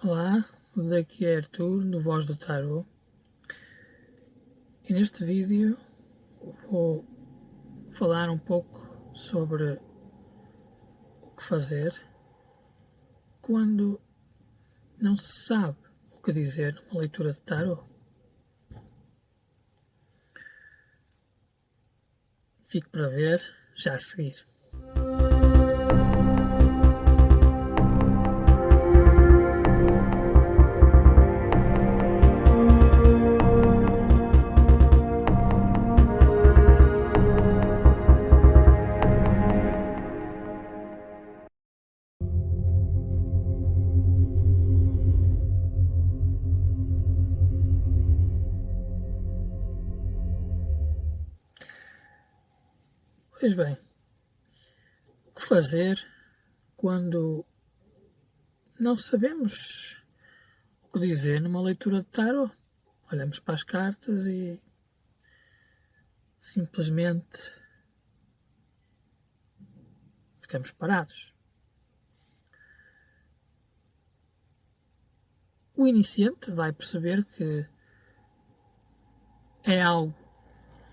Olá, daqui é Arthur, do Voz do Tarot, e neste vídeo vou falar um pouco sobre o que fazer quando não se sabe o que dizer numa leitura de tarot. Fique para ver já a seguir. Pois bem, o que fazer quando não sabemos o que dizer numa leitura de tarot? Olhamos para as cartas e simplesmente ficamos parados. O iniciante vai perceber que é algo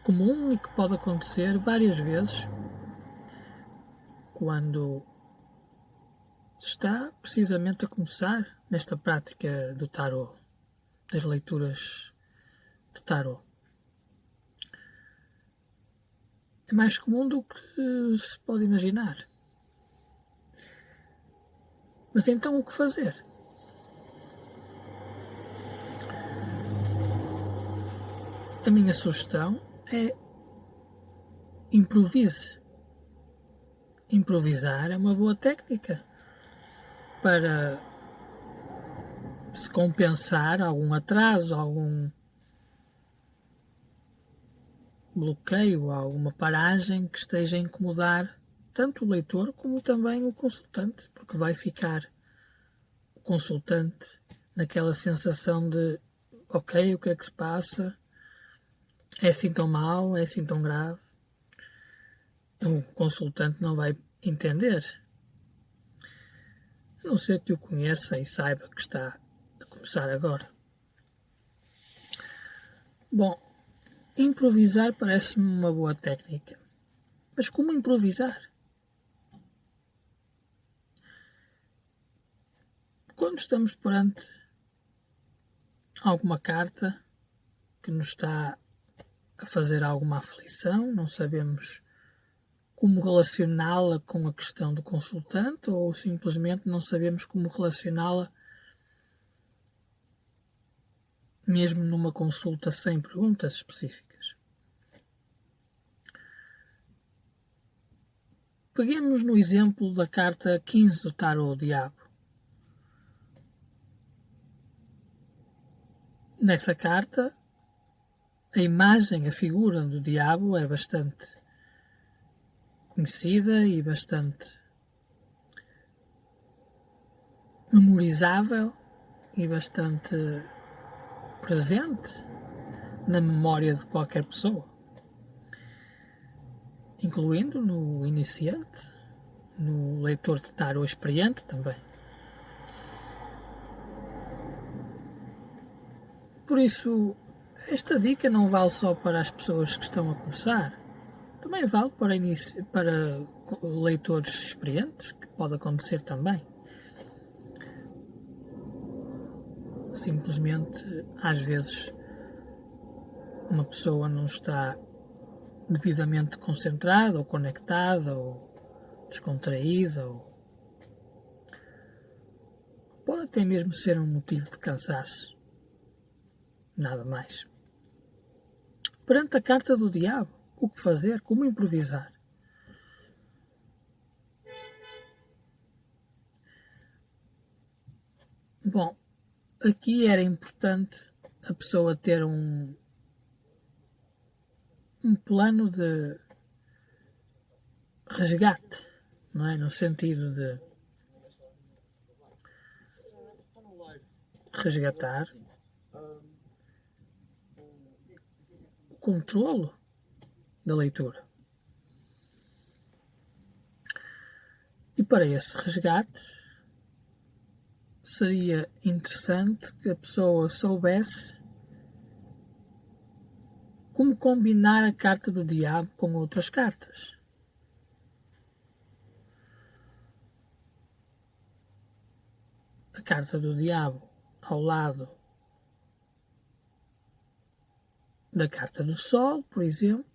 comum e que pode acontecer várias vezes quando se está precisamente a começar nesta prática do tarot, das leituras do tarot. É mais comum do que se pode imaginar. Mas então o que fazer? A minha sugestão é improvise. Improvisar é uma boa técnica para se compensar algum atraso, algum bloqueio, alguma paragem que esteja a incomodar tanto o leitor como também o consultante, porque vai ficar o consultante naquela sensação de ok, o que é que se passa? É assim tão mau? É assim tão grave? O consultante não vai entender, a não ser que o conheça e saiba que está a começar agora. Bom, improvisar parece-me uma boa técnica. Mas como improvisar? Quando estamos perante alguma carta que nos está a fazer alguma aflição, não sabemos como relacioná-la com a questão do consultante ou simplesmente não sabemos como relacioná-la mesmo numa consulta sem perguntas específicas. Peguemos no exemplo da carta 15 do Tarot Diabo. Nessa carta, a imagem, a figura do diabo é bastante conhecida e bastante memorizável e bastante presente na memória de qualquer pessoa, incluindo no iniciante, no leitor de tarot experiente também. Por isso, esta dica não vale só para as pessoas que estão a começar, também vale para leitores experientes, que pode acontecer também. Simplesmente, às vezes, uma pessoa não está devidamente concentrada ou conectada ou descontraída ou pode até mesmo ser um motivo de cansaço. Nada mais. Perante a carta do diabo, o que fazer? Como improvisar? Bom, aqui era importante a pessoa ter um plano de resgate, não é? No sentido de resgatar o controlo da leitura. E para esse resgate seria interessante que a pessoa soubesse como combinar a carta do diabo com outras cartas. A carta do diabo ao lado da carta do Sol, por exemplo,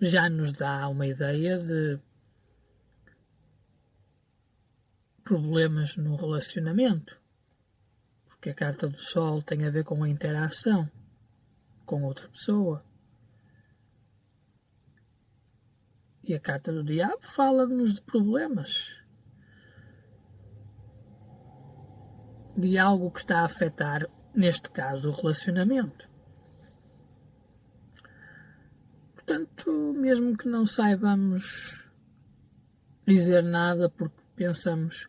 já nos dá uma ideia de problemas no relacionamento, porque a carta do Sol tem a ver com a interação com outra pessoa. E a carta do diabo fala-nos de problemas, de algo que está a afetar, neste caso, o relacionamento. Portanto, mesmo que não saibamos dizer nada porque pensamos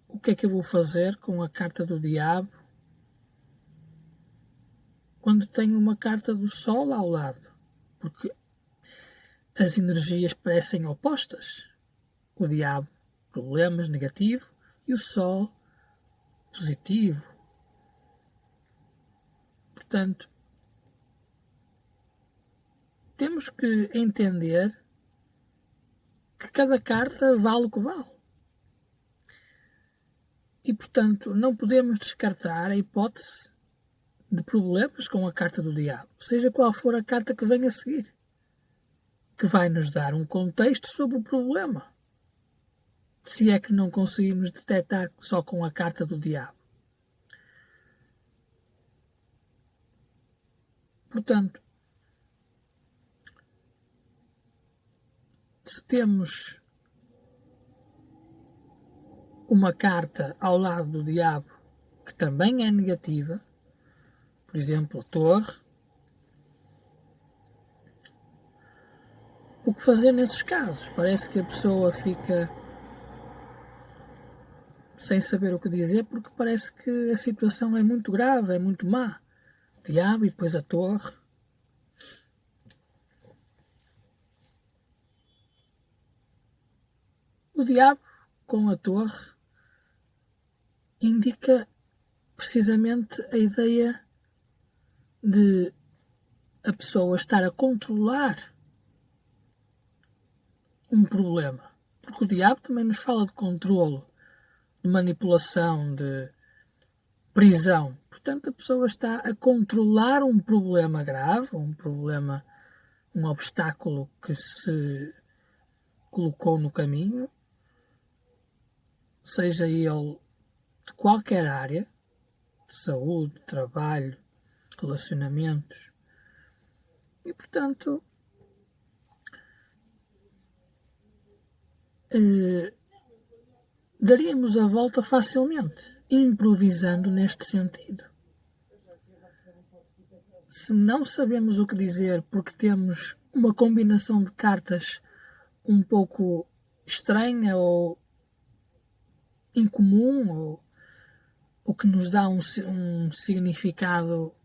o que é que eu vou fazer com a carta do diabo quando tenho uma carta do Sol ao lado, porque as energias parecem opostas. O diabo, problemas, negativo, e o Sol, positivo. Portanto, temos que entender que cada carta vale o que vale. E, portanto, não podemos descartar a hipótese de problemas com a carta do diabo, seja qual for a carta que venha a seguir, que vai nos dar um contexto sobre o problema, se é que não conseguimos detectar só com a carta do diabo. Portanto, se temos uma carta ao lado do diabo que também é negativa, por exemplo, a Torre, o que fazer nesses casos? Parece que a pessoa fica sem saber o que dizer porque parece que a situação é muito grave, é muito má. O diabo e depois a Torre. O diabo com a Torre indica precisamente a ideia de a pessoa estar a controlar um problema. Porque o diabo também nos fala de controlo, de manipulação, de prisão. Portanto, a pessoa está a controlar um problema grave, um problema, um obstáculo que se colocou no caminho, seja ele de qualquer área, de saúde, trabalho, relacionamentos. E, portanto, daríamos a volta facilmente, improvisando neste sentido. Se não sabemos o que dizer porque temos uma combinação de cartas um pouco estranha ou incomum, ou que nos dá um significado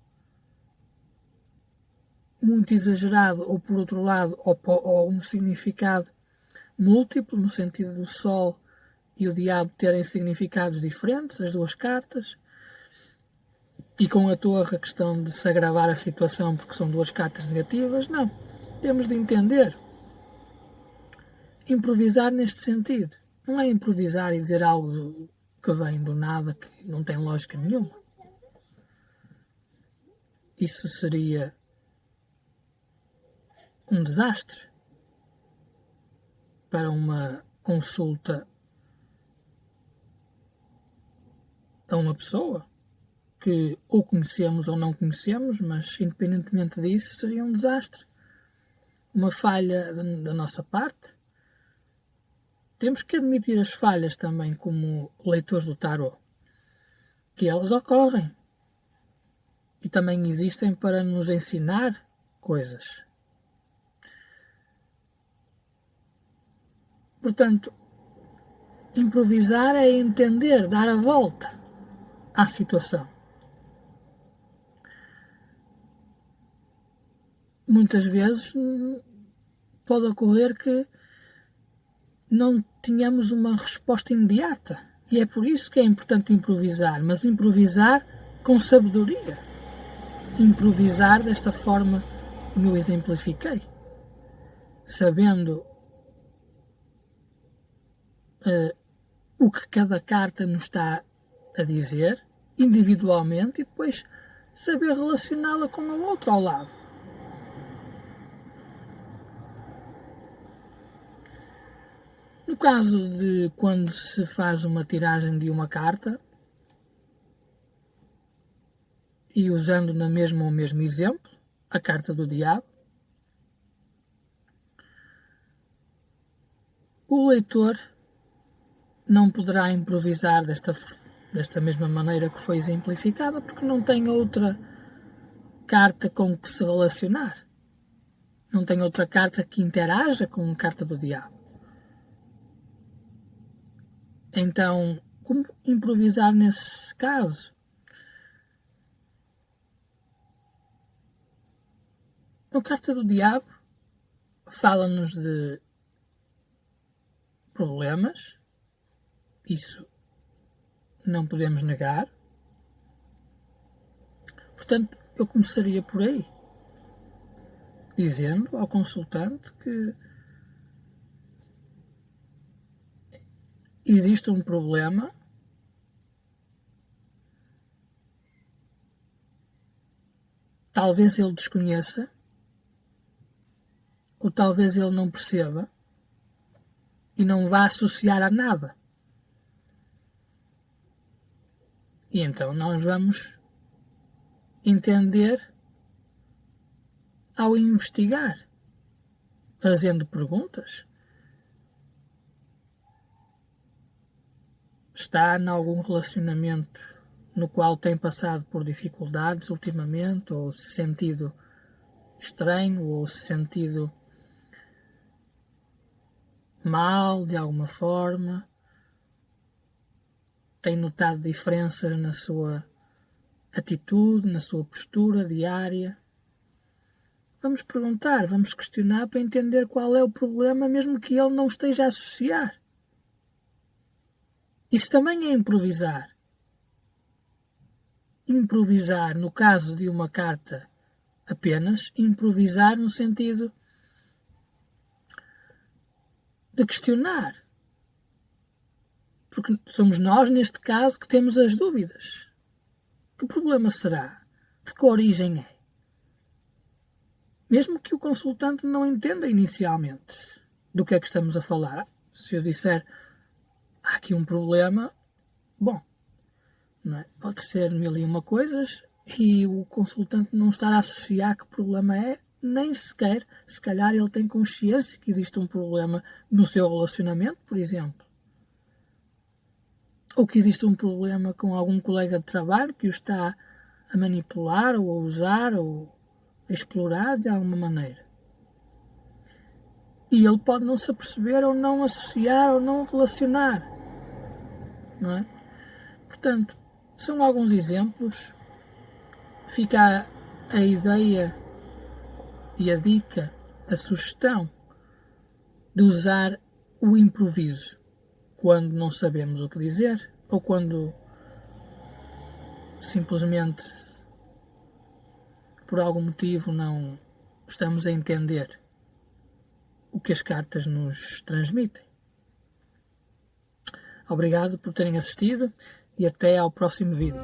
muito exagerado, ou por outro lado, ou um significado múltiplo, no sentido do Sol e o Diabo terem significados diferentes, as duas cartas, e com a Torre a questão de se agravar a situação porque são duas cartas negativas. Não, temos de entender, improvisar neste sentido. Não é improvisar e dizer algo que vem do nada, que não tem lógica nenhuma. Isso seria um desastre para uma consulta a uma pessoa que ou conhecemos ou não conhecemos, mas independentemente disso seria um desastre, uma falha da nossa parte. Temos que admitir as falhas também como leitores do tarot, que elas ocorrem e também existem para nos ensinar coisas. Portanto, improvisar é entender, dar a volta à situação. Muitas vezes pode ocorrer que não tínhamos uma resposta imediata. E é por isso que é importante improvisar, mas improvisar com sabedoria. Improvisar desta forma como eu exemplifiquei. Sabendo o que cada carta nos está a dizer, individualmente, e depois saber relacioná-la com a outra ao lado. No caso de quando se faz uma tiragem de uma carta, e usando na mesma o mesmo exemplo, a carta do diabo, o leitor não poderá improvisar desta mesma maneira que foi exemplificada, porque não tem outra carta com que se relacionar. Não tem outra carta que interaja com a carta do diabo. Então, como improvisar nesse caso? A carta do diabo fala-nos de problemas, isso não podemos negar. Portanto, eu começaria por aí, dizendo ao consultante que existe um problema talvez ele desconheça, ou talvez ele não perceba e não vá associar a nada. E então nós vamos entender ao investigar, fazendo perguntas. Está em algum relacionamento no qual tem passado por dificuldades ultimamente, ou se sentido estranho, ou se sentido mal de alguma forma, tem notado diferenças na sua atitude, na sua postura diária. Vamos perguntar, vamos questionar para entender qual é o problema, mesmo que ele não esteja a associar. Isso também é improvisar. Improvisar, no caso de uma carta apenas, improvisar no sentido de questionar. Porque somos nós, neste caso, que temos as dúvidas. Que problema será? De que origem é? Mesmo que o consultante não entenda inicialmente do que é que estamos a falar. Se eu disser, há aqui um problema, bom, não é? Pode ser mil e uma coisas e o consultante não estar a associar que problema é, nem sequer, se calhar ele tem consciência que existe um problema no seu relacionamento, por exemplo. Ou que existe um problema com algum colega de trabalho que o está a manipular ou a usar ou a explorar de alguma maneira. E ele pode não se aperceber ou não associar ou não relacionar. Não é? Portanto, são alguns exemplos. Fica a ideia e a dica, a sugestão de usar o improviso quando não sabemos o que dizer ou quando simplesmente por algum motivo não estamos a entender o que as cartas nos transmitem. Obrigado por terem assistido e até ao próximo vídeo.